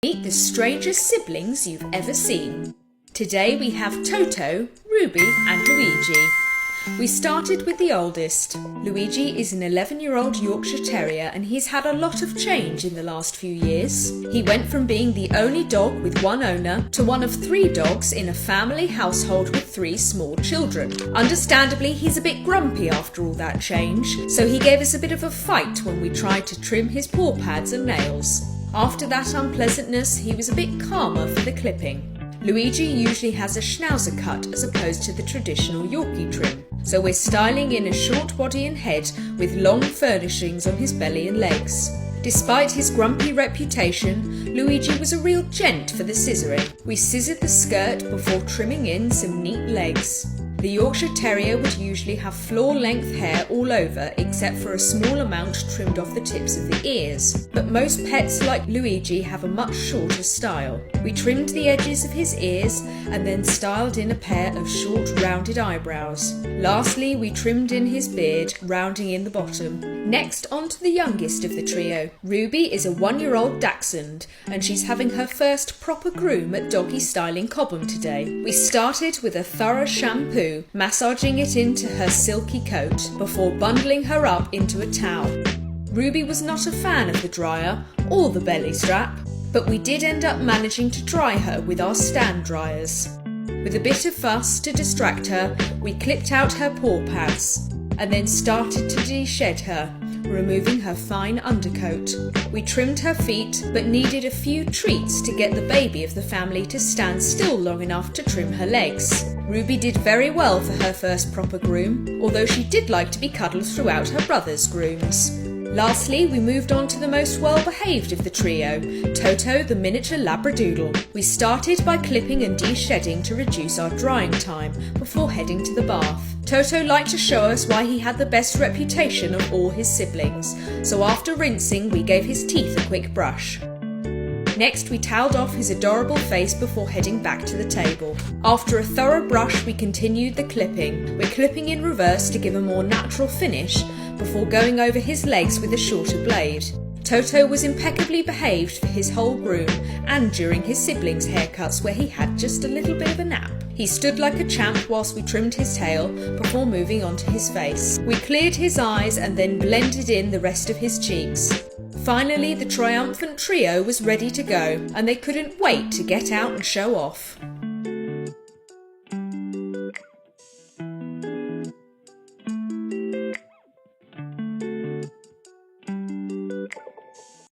Meet the strangest siblings you've ever seen. Today we have Toto, Ruby and Luigi. We started with the oldest. Luigi is an 11-year-old Yorkshire Terrier and he's had a lot of change in the last few years. He went from being the only dog with one owner to one of 3 dogs in a family household with 3 small children. Understandably, he's a bit grumpy after all that change, so he gave us a bit of a fight when we tried to trim his paw pads and nails. After that unpleasantness, he was a bit calmer for the clipping. Luigi usually has a schnauzer cut as opposed to the traditional Yorkie trim, so we're styling in a short body and head with long furnishings on his belly and legs. Despite his grumpy reputation, Luigi was a real gent for the scissoring. We scissored the skirt before trimming in some neat legs. The Yorkshire Terrier would usually have floor-length hair all over except for a small amount trimmed off the tips of the ears, but most pets like Luigi have a much shorter style. We trimmed the edges of his ears and then styled in a pair of short rounded eyebrows. Lastly, we trimmed in his beard, rounding in the bottom. Next, on to the youngest of the trio. Ruby is a 1-year-old dachshund and she's having her first proper groom at Doggy Styling Cobham today. We started with a thorough shampoo, massaging it into her silky coat before bundling her up into a towel. Ruby was not a fan of the dryer or the belly strap, but we did end up managing to dry her with our stand dryers. With a bit of fuss to distract her, we clipped out her paw pads and then started to de-shed her, removing her fine undercoat. We trimmed her feet but needed a few treats to get the baby of the family to stand still long enough to trim her legs. Ruby did very well for her first proper groom, although she did like to be cuddled throughout her brother's grooms. Lastly, we moved on to the most well-behaved of the trio, Toto the miniature Labradoodle. We started by clipping and de-shedding to reduce our drying time before heading to the bath. Toto liked to show us why he had the best reputation of all his siblings, so after rinsing we gave his teeth a quick brush. Next, we toweled off his adorable face before heading back to the table. After a thorough brush, we continued the clipping. We're clipping in reverse to give a more natural finish before going over his legs with a shorter blade. Toto was impeccably behaved for his whole groom and during his siblings' haircuts where he had just a little bit of a nap. He stood like a champ whilst we trimmed his tail before moving on to his face. We cleared his eyes and then blended in the rest of his cheeks. Finally, the triumphant trio was ready to go and they couldn't wait to get out and show off.